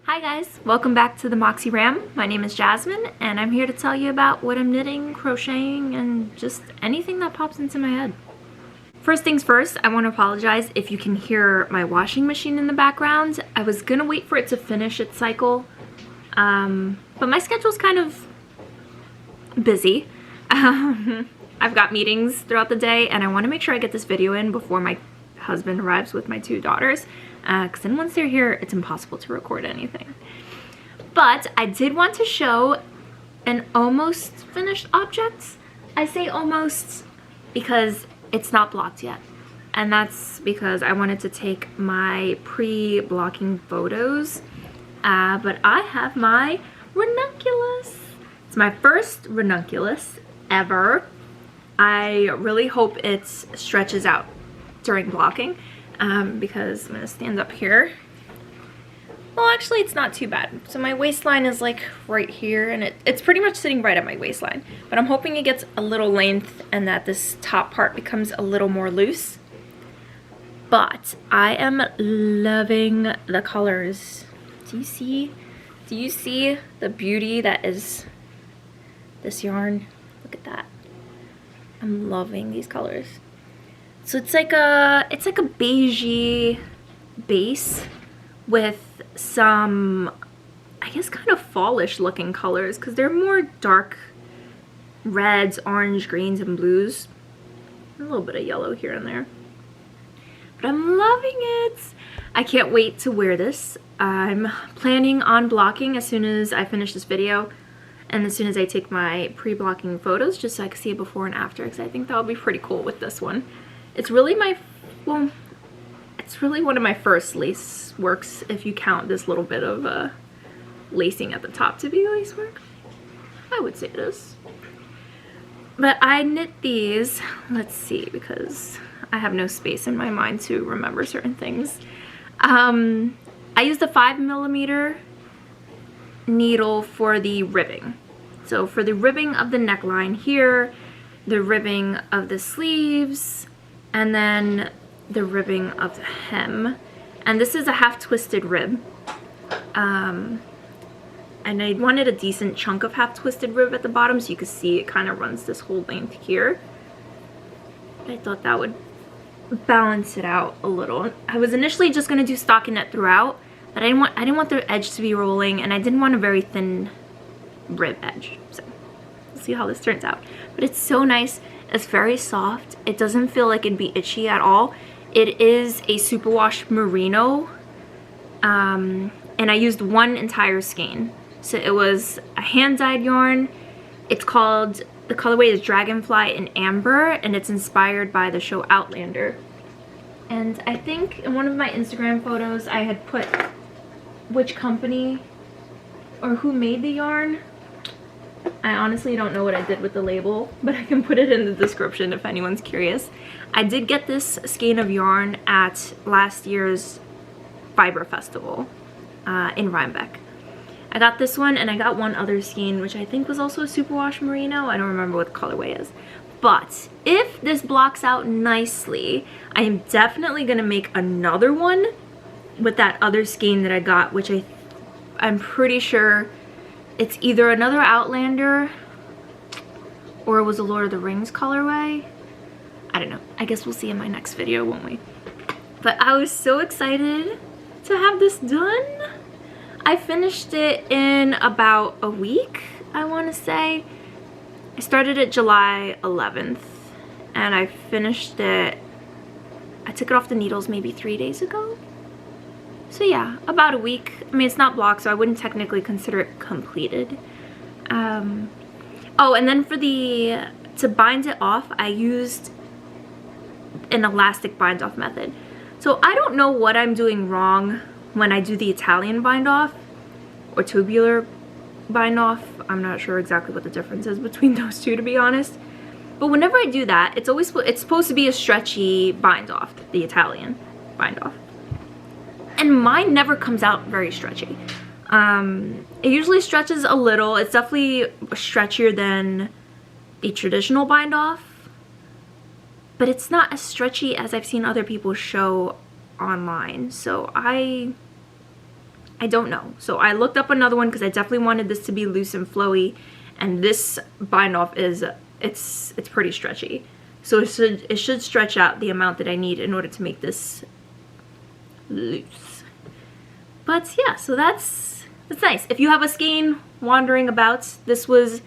Hi guys, welcome back to the Moxie Ram. My name is Jasmine and I'm here to tell you about what I'm knitting, crocheting, and just anything that pops into my head. First things first, I want to apologize if you can hear my washing machine in the background. I was gonna wait for it to finish its cycle, but my schedule's kind of busy. I've got meetings throughout the day and I want to make sure I get this video in before my husband arrives with my two daughters, because then once they're here it's impossible to record anything. But I did want to show an almost finished object. I say almost because it's not blocked yet, and that's because I wanted to take my pre-blocking photos, but I have my ranunculus. It's my first ranunculus ever. I really hope it stretches out during blocking, because I'm gonna stand up here. Well, actually it's not too bad. So my waistline is like right here, and it's pretty much sitting right at my waistline, but I'm hoping it gets a little length and that this top part becomes a little more loose. But I am loving the colors. Do you see the beauty that is this yarn? Look at that. I'm loving these colors. So it's like a beigey base with some, I guess, kind of fallish looking colors, because they're more dark reds, orange, greens, and blues. A little bit of yellow here and there. But I'm loving it. I can't wait to wear this. I'm planning on blocking as soon as I finish this video, and as soon as I take my pre-blocking photos, just so I can see it before and after, because I think that would be pretty cool with this one. It's really it's really one of my first lace works, if you count this little bit of lacing at the top to be lace work. I would say it is. But I knit these, let's see, because I have no space in my mind to remember certain things. I used a 5mm needle for the ribbing. So for the ribbing of the neckline here, the ribbing of the sleeves, and then the ribbing of the hem. And this is a half twisted rib. And I wanted a decent chunk of half twisted rib at the bottom, so you could see it kind of runs this whole length here. I thought that would balance it out a little. I was initially just gonna do stockinette throughout, but I didn't want the edge to be rolling, and I didn't want a very thin rib edge. So we'll see how this turns out. But it's so nice. It's very soft. It doesn't feel like it'd be itchy at all. It is a superwash merino, and I used one entire skein. So it was a hand-dyed yarn. It's called, the colorway is Dragonfly in Amber, and it's inspired by the show Outlander. And I think in one of my Instagram photos I had put which company or who made the yarn. I honestly don't know what I did with the label, but I can put it in the description if anyone's curious. I did get this skein of yarn at last year's Fiber Festival in Rhinebeck. I got this one, and I got one other skein, which I think was also a superwash merino. I don't remember what the colorway is. But if this blocks out nicely, I am definitely going to make another one with that other skein that I got, which I'm pretty sure it's either another Outlander or it was a Lord of the Rings colorway. I don't know. I guess we'll see in my next video, won't we? But I was so excited to have this done. I finished it in about a week, I want to say. I started it July 11th and I finished it, I took it off the needles maybe 3 days ago. So yeah, about a week. I mean, it's not blocked, so I wouldn't technically consider it completed. Oh, and then to bind it off, I used an elastic bind off method. So I don't know what I'm doing wrong when I do the Italian bind off or tubular bind off. I'm not sure exactly what the difference is between those two, to be honest. But whenever I do that, it's supposed to be a stretchy bind off, the Italian bind off. And mine never comes out very stretchy. It usually stretches a little. It's definitely stretchier than the traditional bind off, but it's not as stretchy as I've seen other people show online. So I I don't know. So I looked up another one because I definitely wanted this to be loose and flowy, and this bind off is, it's pretty stretchy. So it should stretch out the amount that I need in order to make this loose. But yeah, so that's nice. If you have a skein wandering about, this was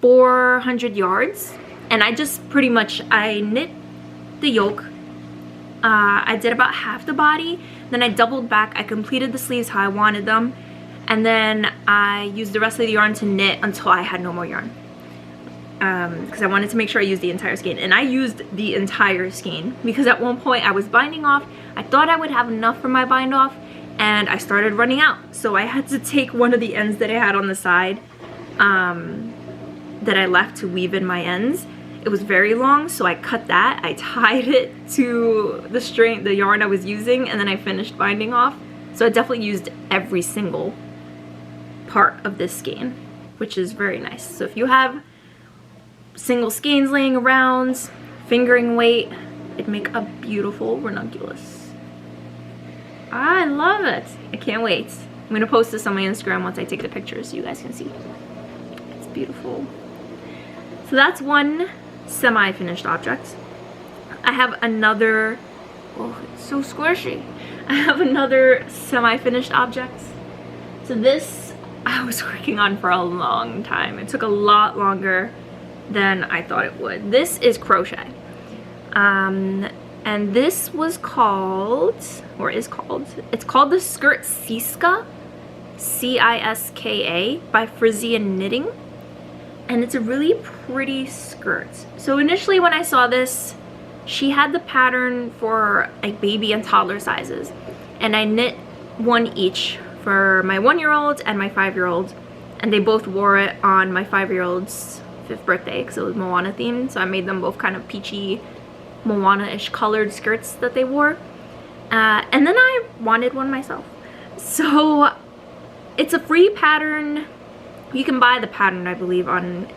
400 yards, and I just pretty much, I knit the yoke. I did about half the body, then I doubled back, I completed the sleeves how I wanted them, and then I used the rest of the yarn to knit until I had no more yarn. Because I wanted to make sure I used the entire skein, and I used the entire skein because at one point I was binding off. I thought I would have enough for my bind off, and I started running out, so I had to take one of the ends that I had on the side that I left to weave in my ends. It was very long, so I cut that, I tied it to the yarn I was using, and then I finished binding off. So I definitely used every single part of this skein, which is very nice. So if you have single skeins laying around, fingering weight, it'd make a beautiful ranunculus. I love it. I can't wait. I'm gonna post this on my Instagram once I take the pictures so you guys can see. It's beautiful. So that's one semi-finished object. I have another, oh, it's so squishy. I have another semi-finished object. So this I was working on for a long time. It took a lot longer than I thought it would. This is crochet. And this was called, or is called, it's called the skirt Ciska, C-I-S-K-A, by Frisian Knitting. And it's a really pretty skirt. So initially when I saw this, she had the pattern for like baby and toddler sizes. And I knit one each for my 1-year-old and my 5-year-old. And they both wore it on my 5-year-old's 5th birthday because it was Moana themed. So I made them both kind of peachy, Moana-ish colored skirts that they wore. And then I wanted one myself. So it's a free pattern. You can buy the pattern, I believe, on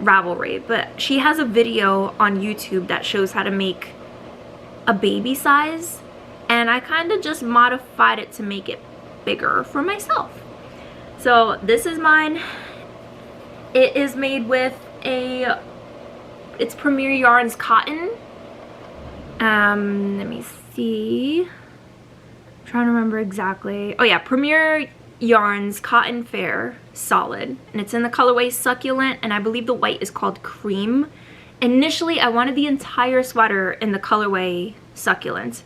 Ravelry, but she has a video on YouTube that shows how to make a baby size, and I kind of just modified it to make it bigger for myself. So this is mine. It is made with it's Premier Yarns cotton. Let me see. I'm trying to remember exactly. Oh yeah, Premier Yarns Cotton Fair Solid, and it's in the colorway Succulent, and I believe the white is called Cream. Initially I wanted the entire sweater in the colorway Succulent,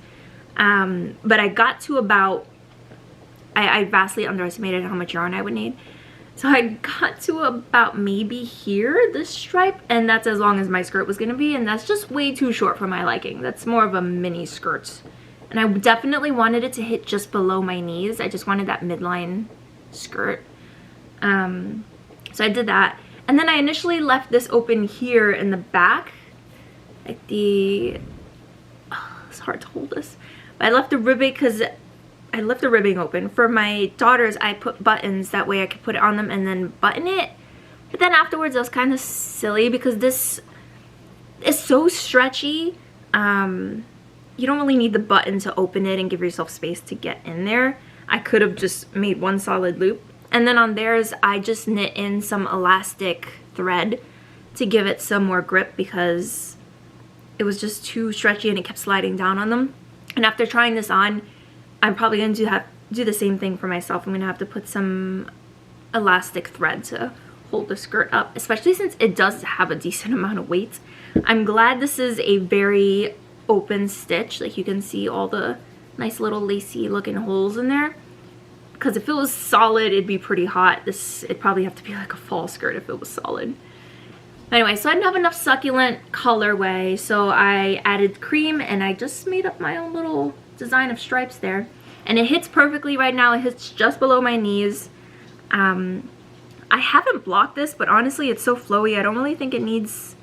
but I got to about, I vastly underestimated how much yarn I would need, so I got to about maybe here, this stripe, and that's as long as my skirt was gonna be, and that's just way too short for my liking. That's more of a mini skirt. And I definitely wanted it to hit just below my knees. I just wanted that midline skirt. So I did that. And then I initially left this open here in the back. Like it's hard to hold this. But I left the ribbing because I left the ribbing open. For my daughters, I put buttons. That way I could put it on them and then button it. But then afterwards, I was kind of silly because this is so stretchy. You don't really need the button to open it and give yourself space to get in there. I could have just made one solid loop. And then on theirs, I just knit in some elastic thread to give it some more grip because it was just too stretchy and it kept sliding down on them. And after trying this on, I'm probably going to do the same thing for myself. I'm going to have to put some elastic thread to hold the skirt up, especially since it does have a decent amount of weight. I'm glad this is a very open stitch. Like you can see all the nice little lacy looking holes in there, because if it was solid it'd be pretty hot. It'd probably have to be like a fall skirt if it was solid. Anyway, so I didn't have enough succulent colorway, so I added cream and I just made up my own little design of stripes there, and it hits perfectly right now. It hits just below my knees. I haven't blocked this, but honestly it's so flowy I don't really think it needs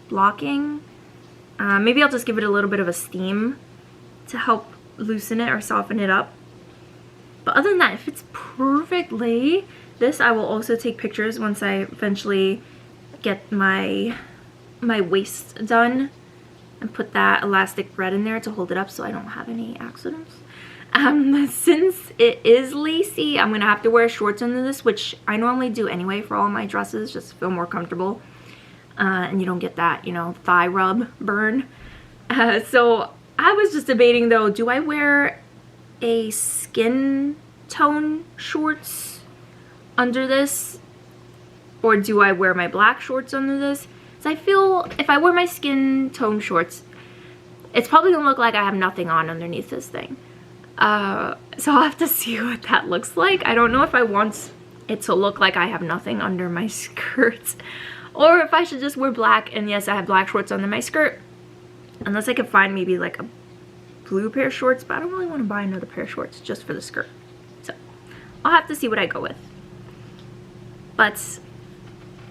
blocking. Maybe I'll just give it a little bit of a steam to help loosen it or soften it up. But other than that, it fits perfectly. This I will also take pictures once I eventually get my waist done and put that elastic thread in there to hold it up so I don't have any accidents. Since it is lacy, I'm gonna have to wear shorts under this, which I normally do anyway for all my dresses, just to feel more comfortable. And you don't get that, you know, thigh rub burn. So I was just debating though, do I wear a skin tone shorts under this, or do I wear my black shorts under this? So I feel if I wear my skin tone shorts, it's probably gonna look like I have nothing on underneath this thing. So I'll have to see what that looks like. I don't know if I want it to look like I have nothing under my skirts, or if I should just wear black. And yes, I have black shorts under my skirt, unless I could find maybe like a blue pair of shorts, but I don't really want to buy another pair of shorts just for the skirt. So I'll have to see what I go with. But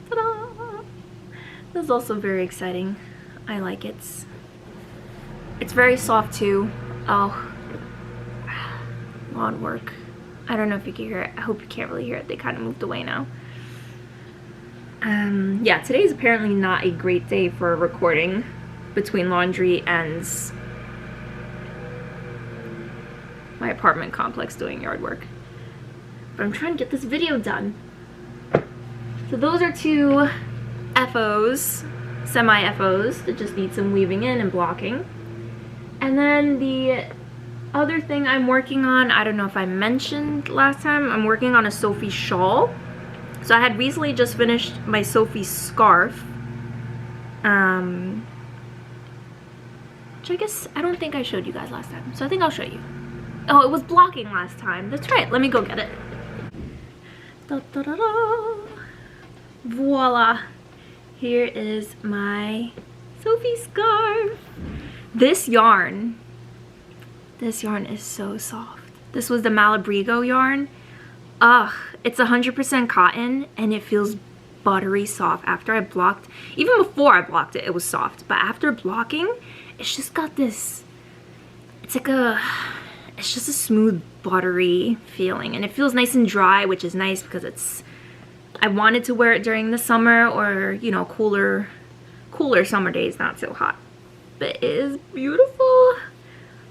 ta-da! This is also very exciting. I like it. It's very soft too. Oh, lawn work. I don't know if you can hear it. I hope you can't really hear it. They kind of moved away now. Yeah, today is apparently not a great day for recording between laundry and my apartment complex doing yard work. But I'm trying to get this video done. So those are two FOs, semi-FOs that just need some weaving in and blocking. And then the other thing I'm working on, I don't know if I mentioned last time, I'm working on a Sophie shawl. So I had recently just finished my Sophie scarf. Which I guess, I don't think I showed you guys last time. So I think I'll show you. Oh, it was blocking last time. That's right. Let me go get it. Da, da, da, da. Voila. Here is my Sophie scarf. This yarn is so soft. This was the Malabrigo yarn. Ugh, it's 100% cotton and it feels buttery soft. After I blocked, even before I blocked it, it was soft. But after blocking, it's just got this, it's just a smooth, buttery feeling. And it feels nice and dry, which is nice because I wanted to wear it during the summer or, you know, cooler summer days, not so hot. But it is beautiful.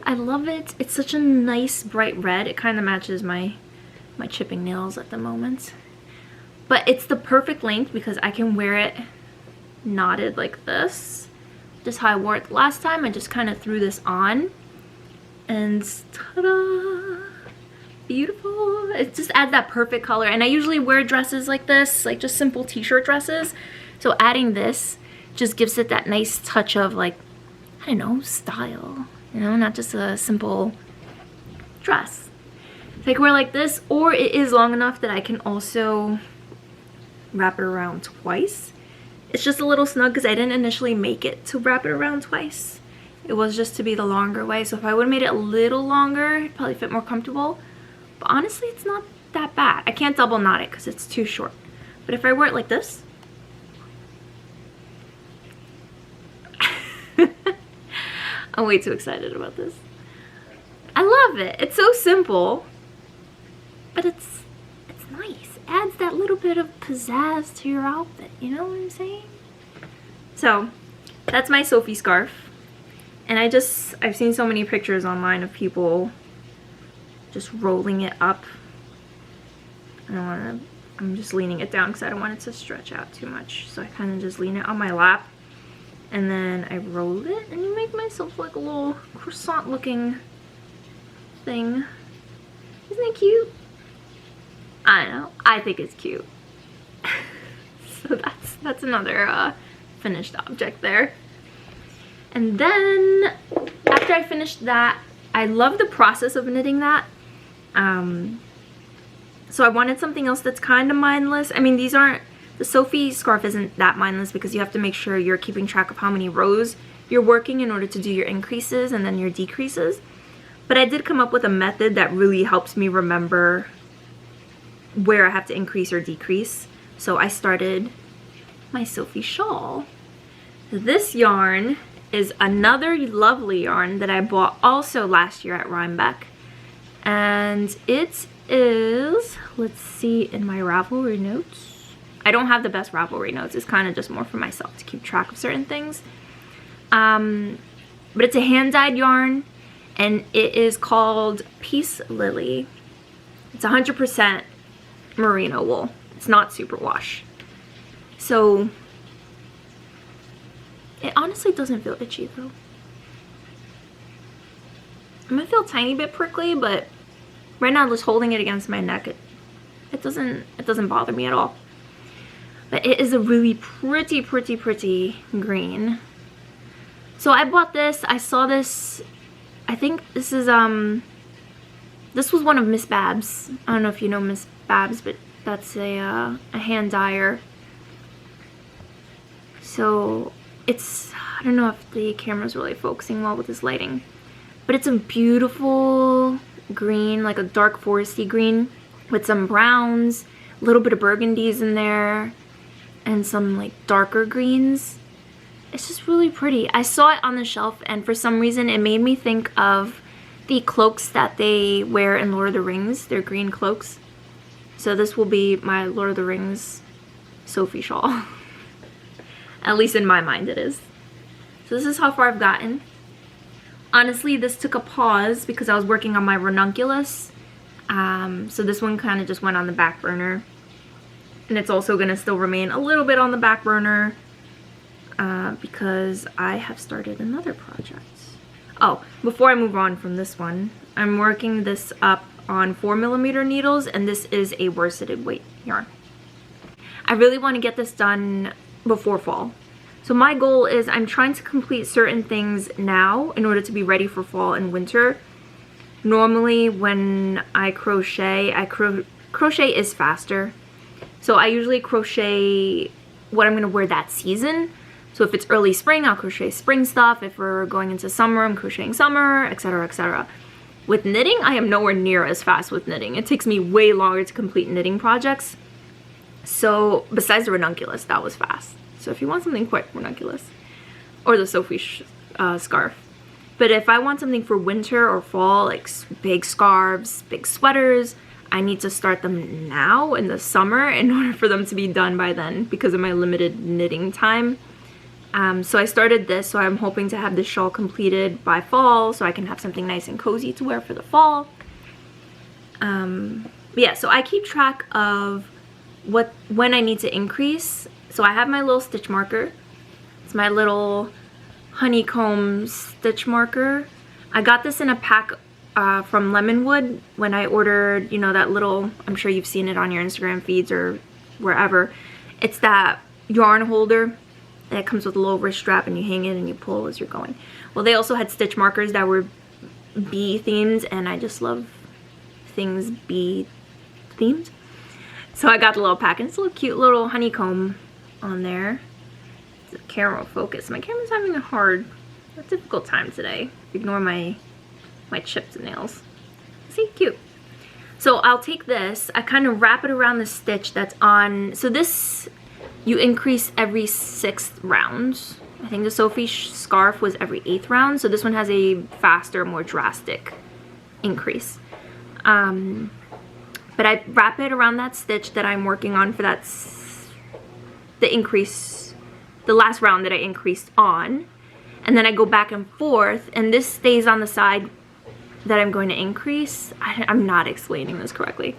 I love it. It's such a nice bright red. It kind of matches my chipping nails at the moment. But it's the perfect length because I can wear it knotted like this. Just how I wore it last time. I just kind of threw this on. And ta-da! Beautiful. It just adds that perfect color. And I usually wear dresses like this, like just simple t-shirt dresses. So adding this just gives it that nice touch of like, I don't know, style. You know, not just a simple dress. So I can wear like this, or it is long enough that I can also wrap it around twice. It's just a little snug because I didn't initially make it to wrap it around twice. It was just to be the longer way. So if I would have made it a little longer, it'd probably fit more comfortable. But honestly, it's not that bad. I can't double knot it because it's too short. But if I wear it like this, I'm way too excited about this. I love it. It's so simple, but it's nice. It adds that little bit of pizzazz to your outfit. You know what I'm saying? So that's my Sophie scarf. And I've seen so many pictures online of people just rolling it up. I'm just leaning it down because I don't want it to stretch out too much. So I kind of just lean it on my lap. And then I roll it and you make myself like a little croissant looking thing. Isn't it cute? I don't know. I think it's cute. So that's another finished object there. And then after I finished that, I love the process of knitting that. So I wanted something else that's kind of mindless. I mean, the Sophie scarf isn't that mindless because you have to make sure you're keeping track of how many rows you're working in order to do your increases and then your decreases. But I did come up with a method that really helps me remember where I have to increase or decrease. So I started my Sophie shawl. This yarn is another lovely yarn that I bought also last year at Rhinebeck. And it is, let's see, in my Ravelry notes. I don't have the best Ravelry notes. It's kind of just more for myself to keep track of certain things. But it's a hand-dyed yarn. and it is called Peace Lily. It's 100% merino wool. It's not superwash. So it honestly doesn't feel itchy though. It might feel a tiny bit prickly, but right now just holding it against my neck, it doesn't bother me at all. But it is a really pretty green. So I bought this. I saw this. I think this is this was one of Miss Babs. I don't know if you know Miss Babs, but that's a hand dyer. So it's, I don't know if the camera's really focusing well with this lighting, but it's a beautiful green, like a dark foresty green with some browns, a little bit of burgundies in there, and some like darker greens. It's just really pretty. I saw it on the shelf, and for some reason it made me think of the cloaks that they wear in Lord of the Rings. They're green cloaks. So this will be my Lord of the Rings Sophie shawl. At least in my mind it is. So this is how far I've gotten. Honestly, this took a pause because I was working on my Ranunculus. So this one kind of just went on the back burner. And it's also going to still remain a little bit on the back burner because I have started another project. Oh, before I move on from this one, I'm working this up on 4mm needles, and this is a worsted weight yarn. I really want to get this done before fall. So my goal is I'm trying to complete certain things now in order to be ready for fall and winter. Normally when I crochet, crochet is faster. So I usually crochet what I'm going to wear that season. So if it's early spring, I'll crochet spring stuff. If we're going into summer, I'm crocheting summer, etc., etc. With knitting, I am nowhere near as fast with knitting. It takes me way longer to complete knitting projects. So besides the Ranunculus, that was fast. So if you want something quick, Ranunculus. Or the Sophie scarf. But if I want something for winter or fall, like big scarves, big sweaters, I need to start them now in the summer in order for them to be done by then because of my limited knitting time. So I started this, so I'm hoping to have this shawl completed by fall so I can have something nice and cozy to wear for the fall. Yeah, so I keep track of when I need to increase. So I have my little stitch marker. It's my little honeycomb stitch marker. I got this in a pack from Lemonwood when I ordered, you know, that little, I'm sure you've seen it on your Instagram feeds or wherever. It's that yarn holder. And it comes with a little wrist strap and you hang it and you pull as you're going. Well, they also had stitch markers that were bee themed, and I just love things bee themed. So I got the little pack, and it's a little cute little honeycomb on there. The camera will focus. My camera's having a difficult time today. Ignore my chipped nails. See, cute. So I'll take this, I kind of wrap it around the stitch that's on, so this you increase every 6th round. I think the Sophie scarf was every 8th round, so this one has a faster, more drastic increase. But I wrap it around that stitch that I'm working on for that, the last round that I increased on, and then I go back and forth, and this stays on the side that I'm going to increase. I'm not explaining this correctly,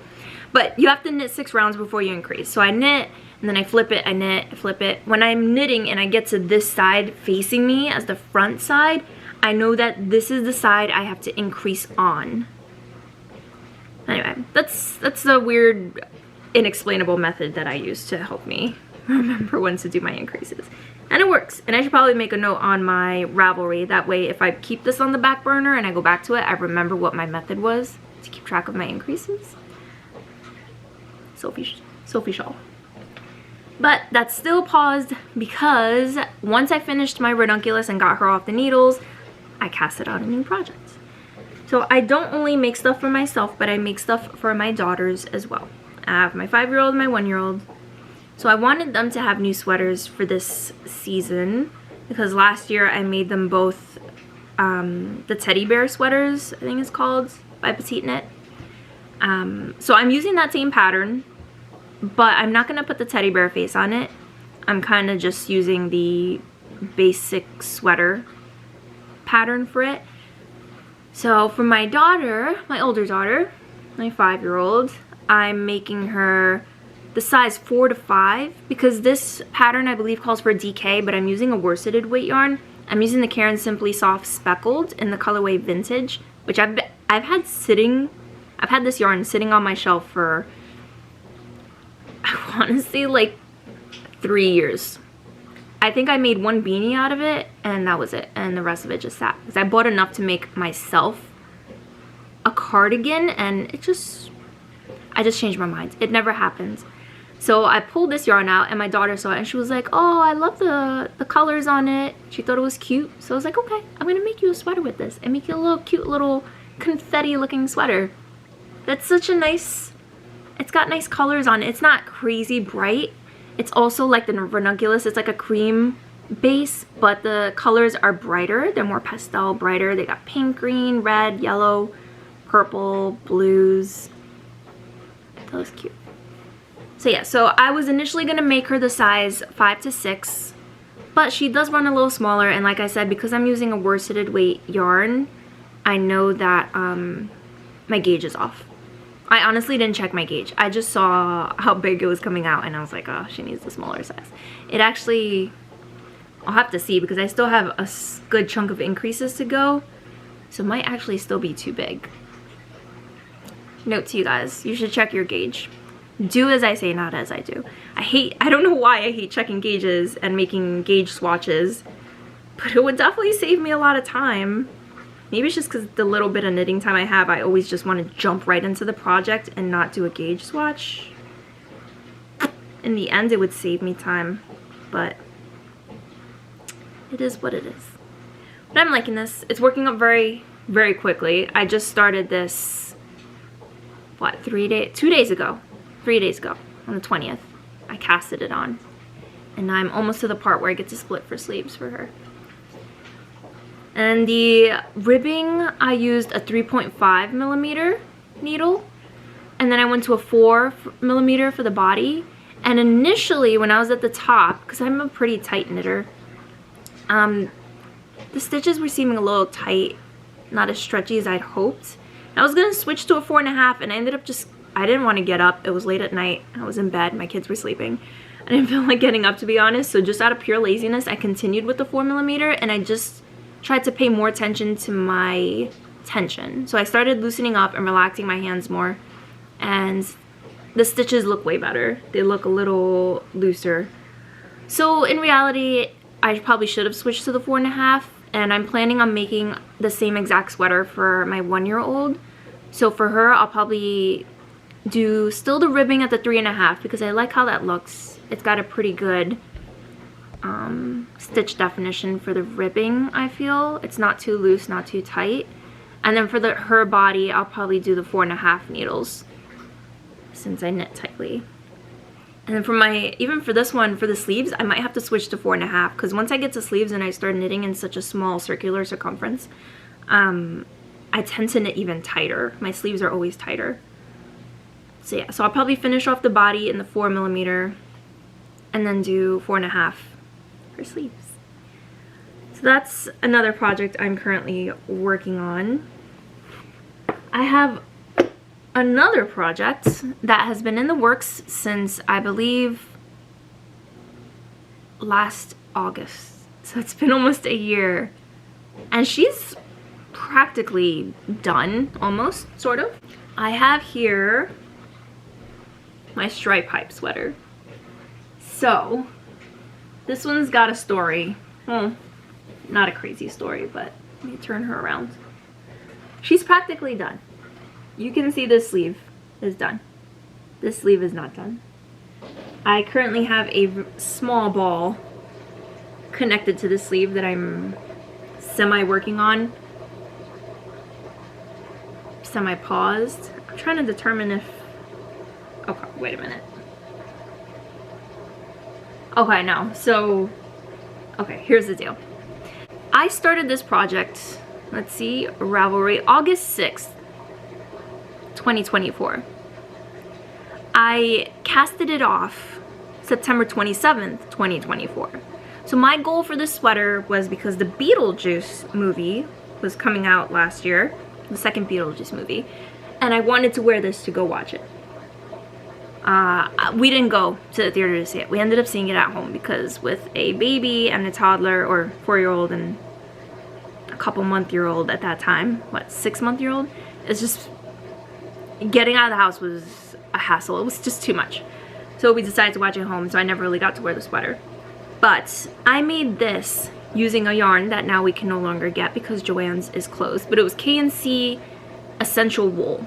but you have to knit 6 rounds before you increase. So I knit, and then I flip it, I knit, I flip it. When I'm knitting and I get to this side facing me as the front side, I know that this is the side I have to increase on. Anyway, that's the weird, inexplainable method that I use to help me remember when to do my increases. And it works. And I should probably make a note on my Ravelry. That way, if I keep this on the back burner and I go back to it, I remember what my method was to keep track of my increases. Sophie shawl. But that's still paused because once I finished my Ranunculus and got her off the needles, I casted out a new project. So I don't only make stuff for myself, but I make stuff for my daughters as well. I have my 5-year-old and my 1-year-old. So I wanted them to have new sweaters for this season because last year I made them both the teddy bear sweaters, I think it's called, by Petite Knit. So I'm using that same pattern, but I'm not going to put the teddy bear face on it. I'm kind of just using the basic sweater pattern for it. So for my daughter, my older daughter, my 5-year-old, I'm making her the size 4 to 5 because this pattern I believe calls for DK, but I'm using a worsted weight yarn. I'm using the Caron Simply Soft Speckled in the Colorway Vintage, which I've had this yarn sitting on my shelf for, I want to say like 3 years. I think I made one beanie out of it and that was it, and the rest of it just sat because I bought enough to make myself a cardigan and I just changed my mind. It never happened. So I pulled this yarn out and my daughter saw it and she was like, oh, I love the colors on it. She thought it was cute. So I was like, okay, I'm gonna make you a sweater with this and make you a little cute little confetti looking sweater. That's such a nice, it's got nice colors on it. It's not crazy bright. It's also like the Ranunculus. It's like a cream base, but the colors are brighter. They're more pastel, brighter. They got pink, green, red, yellow, purple, blues. That was cute. So yeah, so I was initially gonna make her the size 5 to 6, but she does run a little smaller, and like I said, because I'm using a worsted weight yarn, I know that my gauge is off. I honestly didn't check my gauge. I just saw how big it was coming out and I was like, oh, she needs the smaller size. It actually, I'll have to see because I still have a good chunk of increases to go, so it might actually still be too big. Note to you guys, you should check your gauge. Do as I say, not as I do. I don't know why I hate checking gauges and making gauge swatches, but it would definitely save me a lot of time. Maybe it's just because the little bit of knitting time I have, I always just want to jump right into the project and not do a gauge swatch. In the end, it would save me time, but it is what it is. But I'm liking this. It's working up very, very quickly. I just started this, what, 2 days ago. 3 days ago, on the 20th. I casted it on. And I'm almost to the part where I get to split for sleeves for her. And the ribbing, I used a 3.5 millimeter needle. And then I went to a 4 millimeter for the body. And initially, when I was at the top, because I'm a pretty tight knitter, the stitches were seeming a little tight, not as stretchy as I'd hoped. I was going to switch to a 4.5, and I ended up just, I didn't want to get up. It was late at night. I was in bed. My kids were sleeping. I didn't feel like getting up, to be honest. So just out of pure laziness, I continued with the 4 millimeter, and I just tried to pay more attention to my tension. So I started loosening up and relaxing my hands more, and the stitches look way better. They look a little looser. So in reality, I probably should have switched to the 4.5, and I'm planning on making the same exact sweater for my 1-year-old. So for her, I'll probably do still the ribbing at the 3.5 because I like how that looks. It's got a pretty good stitch definition for the ribbing, I feel. It's not too loose, not too tight. And then for her body, I'll probably do the 4.5 needles since I knit tightly. And then for even for this one, for the sleeves, I might have to switch to 4.5 because once I get to sleeves and I start knitting in such a small circular circumference, I tend to knit even tighter. My sleeves are always tighter. So yeah, so I'll probably finish off the body in the 4 millimeter and then do 4.5 for sleeves. So that's another project I'm currently working on. I have another project that has been in the works since, I believe, last August. So it's been almost a year. And she's practically done, almost, sort of. I have here my stripe hype sweater. So, this one's got a story. Well, not a crazy story, but let me turn her around. She's practically done. You can see this sleeve is done. This sleeve is not done. I currently have a small ball connected to the sleeve that I'm semi-working on. Semi-paused. I'm trying to determine if... Okay, wait a minute. Okay, no. So, okay, here's the deal. I started this project, let's see, Ravelry, August 6th, 2024. I casted it off September 27th, 2024. So my goal for this sweater was, because the Beetlejuice movie was coming out last year, the second Beetlejuice movie, and I wanted to wear this to go watch it. We didn't go to the theater to see it. We ended up seeing it at home because with a baby and a toddler, or 4-year-old and a couple month-year-old at that time, what, 6-month-year-old? It's just, getting out of the house was a hassle. It was just too much. So we decided to watch it at home, so I never really got to wear the sweater. But I made this using a yarn that now we can no longer get because Joann's is closed. But it was K&C Essential Wool.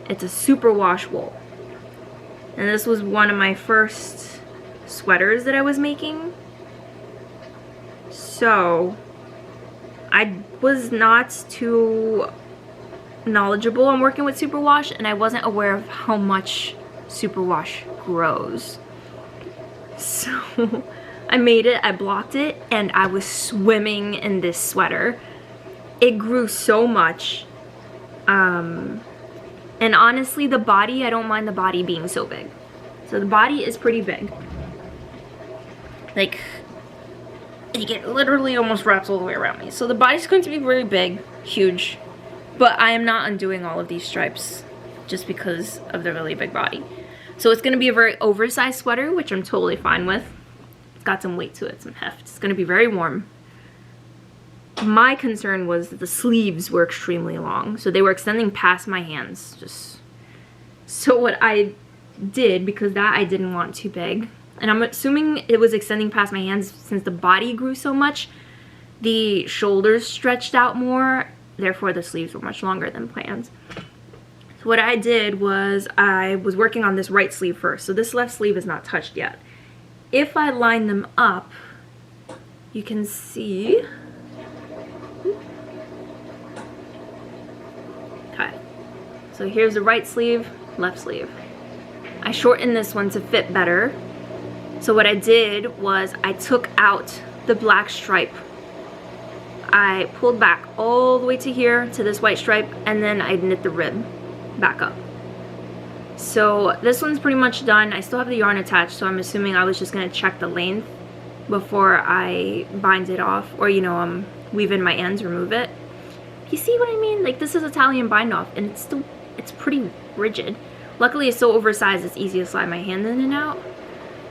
It's a superwash wool. And this was one of my first sweaters that I was making. So I was not too knowledgeable on working with superwash, and I wasn't aware of how much superwash grows. So I made it, I blocked it, and I was swimming in this sweater. It grew so much. And honestly, the body, I don't mind the body being so big. So the body is pretty big. Like, it literally almost wraps all the way around me. So the body's going to be very big, huge. But I am not undoing all of these stripes just because of the really big body. So it's going to be a very oversized sweater, which I'm totally fine with. It's got some weight to it, some heft. It's going to be very warm. My concern was that the sleeves were extremely long, so they were extending past my hands. So what I did, because that I didn't want too big, and I'm assuming it was extending past my hands since the body grew so much, the shoulders stretched out more, therefore the sleeves were much longer than planned. So what I did was I was working on this right sleeve first, so this left sleeve is not touched yet. If I line them up, you can see. Okay, so here's the right sleeve, left sleeve. I shortened this one to fit better. So what I did was I took out the black stripe. I pulled back all the way to here to this white stripe, and then I knit the rib back up. So this one's pretty much done. I still have the yarn attached, so I'm assuming I was just gonna check the length before I bind it off, or weave in my ends, remove it. You see what I mean? Like, this is Italian bind off, and it's pretty rigid. Luckily it's so oversized it's easy to slide my hand in and out.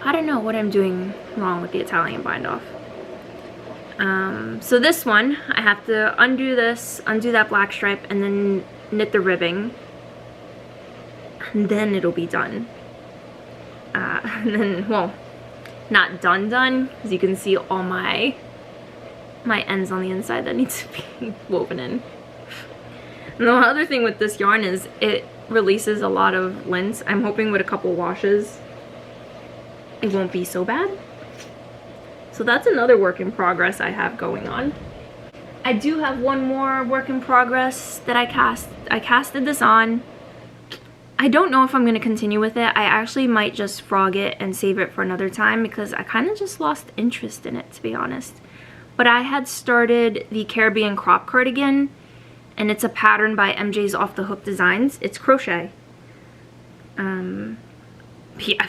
I don't know what I'm doing wrong with the Italian bind off. So this one, I have to undo this, undo that black stripe, and then knit the ribbing. And then it'll be done. And then, well, not done, because you can see all my ends on the inside that need to be woven in. And the other thing with this yarn is it releases a lot of lint. I'm hoping with a couple washes it won't be so bad. So that's another work in progress I have going on. I do have one more work in progress that I casted this on. I don't know if I'm going to continue with it. I actually might just frog it and save it for another time because I kind of just lost interest in it, to be honest. But I had started the Caribbean crop cardigan, and it's a pattern by MJ's Off the Hook Designs. It's crochet. Yeah.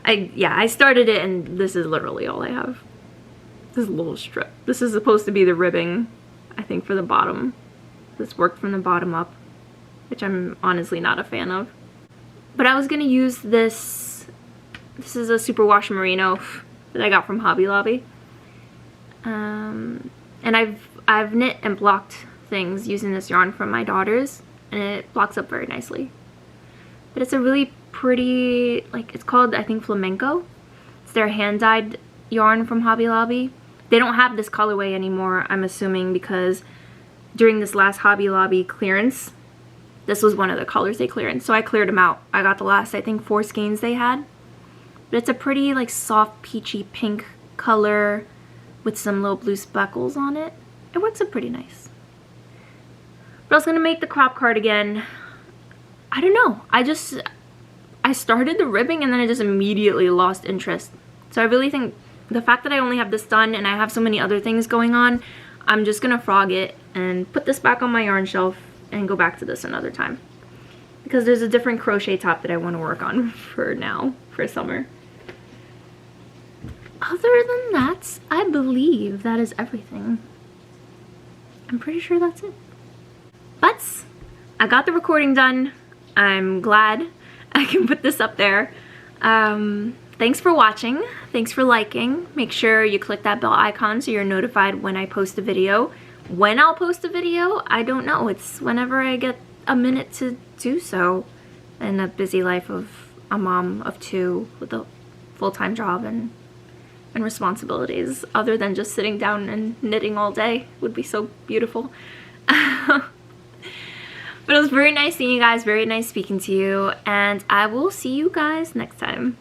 I started it, and this is literally all I have. This little strip. This is supposed to be the ribbing, I think, for the bottom. This worked from the bottom up, which I'm honestly not a fan of. But I was gonna use this. This is a superwash merino that I got from Hobby Lobby. And I've knit and blocked things using this yarn from my daughters, and it blocks up very nicely. But it's a really pretty, like, it's called, I think, flamenco. It's their hand-dyed yarn from Hobby Lobby. They don't have this colorway anymore, I'm assuming, because during this last Hobby Lobby clearance, this was one of the colors they cleared. So I cleared them out. I got the last, I think, 4 skeins they had. But it's a pretty, like, soft peachy pink color with some little blue speckles on it. It works out pretty nice. But I was gonna make the crop cardigan. I don't know. I started the ribbing and then I just immediately lost interest. So I really think the fact that I only have this done and I have so many other things going on, I'm just gonna frog it and put this back on my yarn shelf and go back to this another time. Because there's a different crochet top that I want to work on for now, for summer. Other than that, I believe that is everything. I'm pretty sure that's it. But I got the recording done. I'm glad I can put this up there. Thanks for watching. Thanks for liking. Make sure you click that bell icon so you're notified when I post a video. When I'll post a video, I don't know. It's whenever I get a minute to do so in a busy life of a mom of 2 with a full-time job and responsibilities other than just sitting down and knitting all day. Would be so beautiful. But it was very nice seeing you guys, very nice speaking to you, and I will see you guys next time.